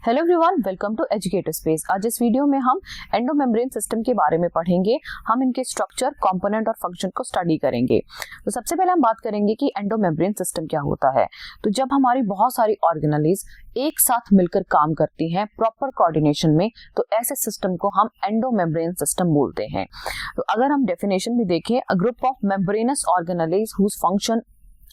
Hello everyone, welcome to educator space. आज इस video में हम एंडोमेम्ब्रेन सिस्टम के बारे में पढ़ेंगे। हम इनके स्ट्रक्चर, कंपोनेंट और फंक्शन को स्टडी करेंगे। तो सबसे पहले हम बात करेंगे कि एंडोमेम्ब्रेन सिस्टम क्या होता है। तो जब हमारी बहुत सारी ऑर्गेनेलीज एक साथ मिलकर काम करती हैं प्रॉपर कोऑर्डिनेशन में, तो ऐसे सिस्टम को हम एंडोमेम्ब्रेन सिस्टम बोलते हैं। तो अगर हम डेफिनेशन भी देखें, a group of membranous organelles whose function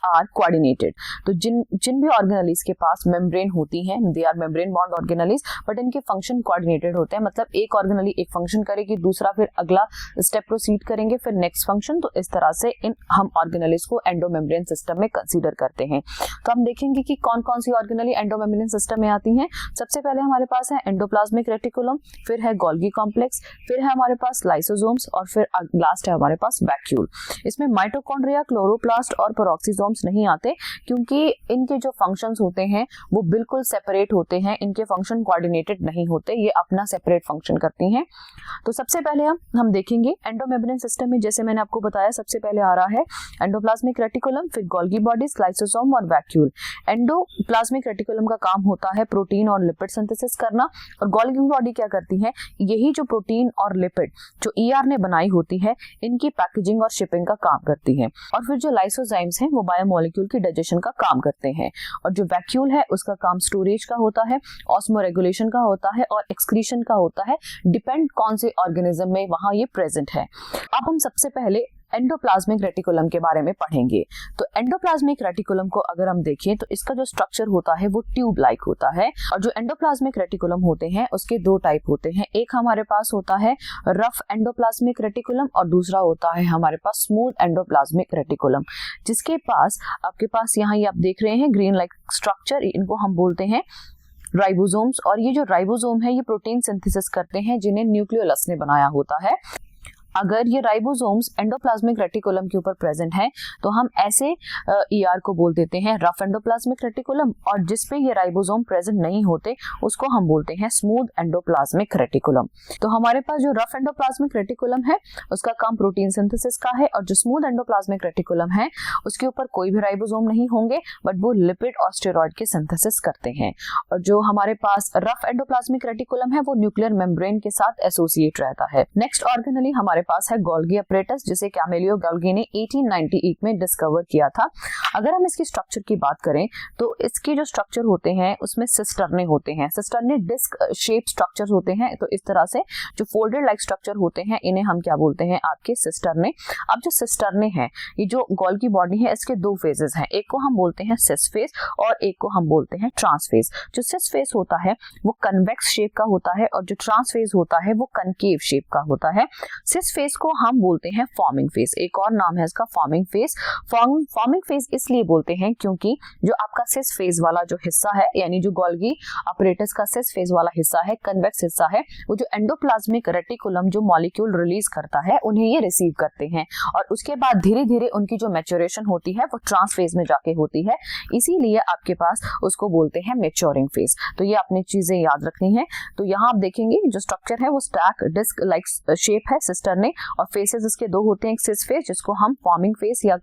are coordinated. तो जिन भी ऑर्गेनेलीज के पास मेम्ब्रेन होती हैं, they are membrane bound organelles, but इनके फंक्शन कोऑर्डिनेटेड होते हैं। मतलब एक ऑर्गेनेली एक फंक्शन करेगी, दूसरा फिर अगला स्टेप प्रोसीड करेंगे, फिर नेक्स्ट फंक्शन। तो इस तरह से हम ऑर्गेनेलीज को एंडोमेम्ब्रेन सिस्टम में कंसीडर करते हैं। तो हम देखेंगे कि कौन कौन सी ऑर्गेनेली एंडोमेम्ब्रेन सिस्टम में आती हैं। सबसे पहले हमारे पास है एंडोप्लाज्मिक रेटिकुलम, फिर है गोल्गी कॉम्प्लेक्स, फिर है हमारे पास लाइसोसोम्स और फिर लास्ट है हमारे पास वैक्यूल। इसमें माइटोकॉन्ड्रिया, क्लोरोप्लास्ट और पेरोक्सीसोम्स नहीं आते, क्योंकि इनके जो फंक्शंस होते हैं वो बिल्कुल सेपरेट होते हैं। इनके फंक्शन कोऑर्डिनेटेड नहीं होते, ये अपना सेपरेट फंक्शन करती हैं। तो सबसे पहले हम देखेंगे एंडोमेम्ब्रेन सिस्टम में, जैसे मैंने आपको बताया, सबसे पहले आ रहा है एंडोप्लाज्मिक रेटिकुलम, फिर गोल्गी बॉडीज, लाइसोसोम और वैक्यूल। एंडोप्लाज्मिक रेटिकुलम का काम होता है प्रोटीन और लिपिड सिंथेसिस करना, और गोल्गी बॉडी क्या करती है, यही जो प्रोटीन और लिपिड जो ईआर ने बनाई होती है, इनकी पैकेजिंग और शिपिंग का काम करती है। और फिर जो लाइसोजाइम्स हैं वो बायोमोलिक्यूल की डाइजेशन का काम करते हैं। और जो वैक्यूल है उसका काम स्टोरेज का होता है, ऑस्मोरेगुलेशन का होता है और एक्सक्रीशन का होता है, डिपेंड कौन से ऑर्गेनिज्म में वहां ये प्रेजेंट है। अब हम सबसे पहले एंडोप्लाज्मिक रेटिकुलम के बारे में पढ़ेंगे। तो एंडोप्लाज्मिक रेटिकुलम को अगर हम देखें तो इसका जो स्ट्रक्चर होता है वो ट्यूब लाइक होता है। और जो एंडोप्लाज्मिक रेटिकुलम होते हैं उसके दो टाइप होते हैं। एक हमारे पास होता है रफ एंडोप्लाज्मिक रेटिकुलम और दूसरा होता है हमारे पास स्मूथ एंडोप्लाज्मिक रेटिकुलम, जिसके पास आपके पास यहाँ ये आप देख रहे हैं ग्रीन लाइक स्ट्रक्चर, इनको हम बोलते हैं राइबोसोम्स। और ये जो राइबोसोम है ये प्रोटीन सिंथेसिस करते हैं जिन्हें न्यूक्लियोलस ने बनाया होता है। अगर ये राइबोसोम्स एंडोप्लाज्मिक रेटिकुलम के ऊपर प्रेजेंट हैं तो हम ऐसे ईआर को बोल देते हैं रफ एंडोप्लाज्मिक रेटिकुलम, और जिसपे ये राइबोसोम प्रेजेंट नहीं होते उसको हम बोलते हैं स्मूथ एंडोप्लाज्मिक रेटिकुलम। तो हमारे पास जो रफ एंडोप्लाज्मिक रेटिकुलम है उसका काम प्रोटीन सिंथेसिस का है, और जो स्मूथ एंडोप्लाज्मिक रेटिकुलम है उसके ऊपर कोई भी राइबोसोम नहीं होंगे, बट वो लिपिड और स्टेरॉइड के सिंथेसिस करते हैं। और जो हमारे पास रफ एंडोप्लाज्मिक रेटिकुलम है वो न्यूक्लियर मेम्ब्रेन के साथ एसोसिएट रहता है। नेक्स्ट ऑर्गेनेली हमारे पास है गोल्गी अपरेटस, जिसे कैमेलियो गोल्गी ने 1898 में डिस्कवर किया था। अगर हम इसकी स्ट्रक्चर की बात करें तो इसके जो स्ट्रक्चर होते हैं उसमें सिस्टर्ने होते हैं। सिस्टर्ने डिस्क शेप स्ट्रक्चर्स होते हैं। तो इस तरह से जो फोल्डेड लाइक स्ट्रक्चर होते हैं इन्हें हम क्या बोलते हैं, आपके सिस्टर्ने। अब जो सिस्टर्ने हैं, ये जो गोल्गी बॉडी है इसके दो फेजेस हैं, एक को हम बोलते हैं सिस फेज और एक को हम बोलते हैं ट्रांस फेज। जो सिस फेज होता है वो कन्वेक्स शेप का होता है और जो ट्रांस फेज होता है वो कनकेव शेप का होता है। सिस फेज को हम बोलते हैं फॉर्मिंग फेज, एक और नाम है इसका फॉर्मिंग फेज। फॉर्मिंग फेज इसलिए बोलते हैं क्योंकि जो आपका सिस फेज वाला जो हिस्सा है, यानी जो गोल्गी अपरेटस का सिस फेज वाला हिस्सा है, कन्वेक्स हिस्सा है, वो जो एंडोप्लाज्मिक रेटिकुलम जो मॉलिक्यूल रिलीज करता है उन्हें ये रिसीव करते हैं, और उसके बाद धीरे धीरे उनकी जो मैच्योरेशन होती है वो ट्रांस फेज में जाके होती है। इसीलिए आपके पास उसको बोलते हैं मैच्योरिंग फेज। तो ये आपने चीजें याद रखनी है। तो यहाँ आप देखेंगे जो स्ट्रक्चर है वो स्टैक डिस्क लाइक शेप है सिस्टर्ने, और फेसेस इसके दो होते हैं, एक सिस फेज जिसको हम फॉर्मिंग फेज या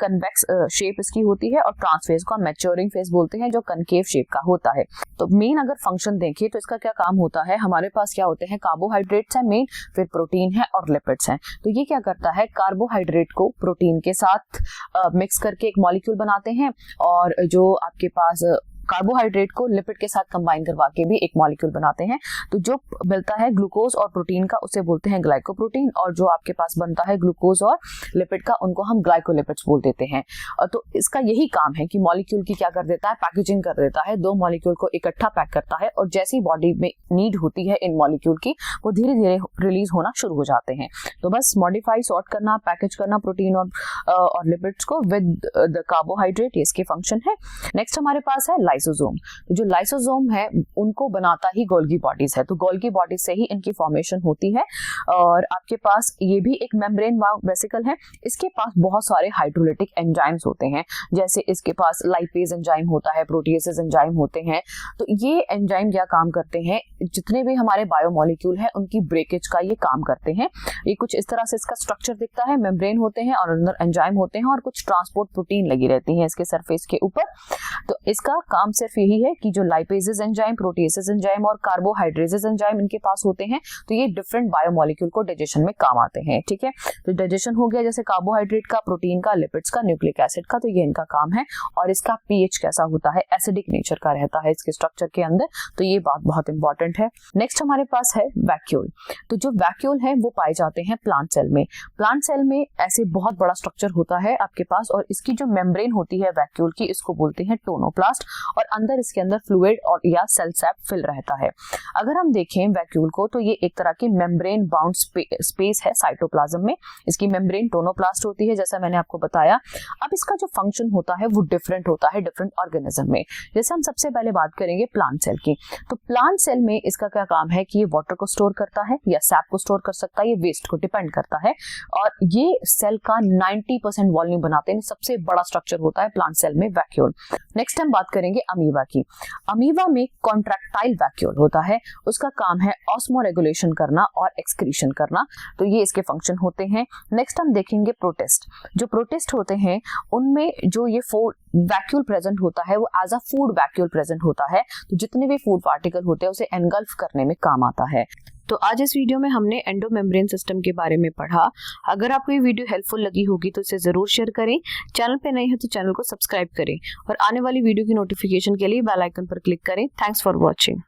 कन्वेक्स शेप इसकी होती है, और ट्रांस फेज को हम मैच्योरिंग फेज बोलते हैं जो कनकेव शेप का होता है। तो मेन अगर फंक्शन देखें तो इसका क्या काम होता है, हमारे पास क्या होते हैं, कार्बोहाइड्रेट्स हैं मेन, फिर प्रोटीन है और लिपिड्स हैं। तो ये क्या करता है, कार्बोहाइड्रेट को प्रोटीन के साथ मिक्स करके एक मॉलिक्यूल बनाते हैं, और जो आपके पास कार्बोहाइड्रेट को लिपिड के साथ कंबाइन करवा के भी एक मॉलिक्यूल बनाते हैं। तो जो मिलता है ग्लूकोज और प्रोटीन का उसे बोलते हैं ग्लाइकोप्रोटीन, और जो आपके पास बनता है ग्लूकोज और लिपिड का उनको हम ग्लाइकोलिपिड्स बोल देते हैं। तो इसका यही काम है कि मॉलिक्यूल की क्या कर देता है, पैकेजिंग कर देता है, दो मॉलिक्यूल को इकट्ठा पैक करता है, और जैसी बॉडी में नीड होती है इन मॉलिक्यूल की वो धीरे धीरे रिलीज होना शुरू हो जाते हैं। तो बस मॉडिफाई, सॉर्ट करना, पैकेज करना प्रोटीन और लिपिड्स को विद द कार्बोहाइड्रेट, ये इसके फंक्शन है। नेक्स्ट हमारे पास है लाइसोसोम। जो लाइसोसोम है उनको बनाता ही गोल्गी बॉडीज है। तो गोल्गी बॉडीज से ही इनकी फॉर्मेशन होती है, और आपके पास ये भी एक मेम्ब्रेन वेसिकल है। इसके पास बहुत सारे हाइड्रोलिटिक एंजाइम्स होते हैं, जैसे इसके पास लाइपेज एंजाइम होता है, प्रोटीएसेस एंजाइम होते हैं। तो ये एंजाइम क्या काम करते हैं, जितने भी हमारे बायोमोलिक्यूल है उनकी ब्रेकेज का ये काम करते हैं। ये कुछ इस तरह से इसका स्ट्रक्चर दिखता है, मेम्ब्रेन होते हैं और अंदर एंजाइम होते हैं और कुछ ट्रांसपोर्ट प्रोटीन लगी रहती है इसके सरफेस के ऊपर। तो इसका काम काम सिर्फ यही है कि जो लाइपेजेस एंजाइम, प्रोटीएसेस एंजाइम और कार्बोहाइड्रेजेस एंजाइम इनके पास होते हैं, तो ये डिफरेंट बायोमोलिक्यूल को डाइजेशन में काम आते हैं। ठीक है, तो डाइजेशन हो गया जैसे कार्बोहाइड्रेट का, प्रोटीन का, लिपिड्स का, न्यूक्लिक एसिड का, तो ये इनका काम है। और इसका पीएच कैसा होता है, एसिडिक नेचर का रहता है इसके स्ट्रक्चर के अंदर, तो ये बात बहुत इंपॉर्टेंट है। नेक्स्ट हमारे पास है वैक्यूल। तो जो वैक्यूल है वो पाए जाते हैं प्लांट सेल में। प्लांट सेल में ऐसे बहुत बड़ा स्ट्रक्चर होता है आपके पास, और इसकी जो मेम्ब्रेन होती है वैक्यूल की, इसको बोलते हैं टोनोप्लास्ट, और अंदर इसके अंदर फ्लूइड और या सेल सैप फिल रहता है। अगर हम देखें वैक्यूल को तो ये एक तरह की मेम्ब्रेन बाउंड स्पेस है साइटोप्लाज्म में। इसकी मेम्ब्रेन टोनोप्लास्ट होती है जैसा मैंने आपको बताया। अब इसका जो फंक्शन होता है वो डिफरेंट होता है डिफरेंट ऑर्गेनिज्म में। जैसे हम सबसे पहले बात करेंगे प्लांट सेल की, तो प्लांट सेल में इसका क्या काम है कि ये वाटर को स्टोर करता है या सैप को स्टोर कर सकता है, ये वेस्ट को डिपेंड करता है, और ये सेल का 90% वॉल्यूम बनाते हैं। सबसे बड़ा स्ट्रक्चर होता है प्लांट सेल में वैक्यूल। नेक्स्ट हम बात करेंगे अमीबा की। अमीबा में कॉन्ट्रैक्टाइल वैक्यूल होता है, उसका काम है ऑस्मोरेगुलेशन करना और एक्सक्रीशन करना, तो ये इसके फंक्शन होते हैं। नेक्स्ट हम देखेंगे प्रोटिस्ट। जो प्रोटिस्ट होते हैं उनमें जो ये वैक्यूल प्रेजेंट होता है वो as a food vacuole present होता है, तो जितने भी फूड पार्टिकल होते हैं उसे एनगल्फ करने में काम आता है। तो आज इस वीडियो में हमने एंडोमेम्ब्रेन सिस्टम के बारे में पढ़ा। अगर आपको ये वीडियो हेल्पफुल लगी होगी तो इसे जरूर शेयर करें। चैनल पे नए हैं तो चैनल को सब्सक्राइब करें और आने वाली वीडियो की नोटिफिकेशन के लिए बेल आइकन पर क्लिक करें। Thanks for watching.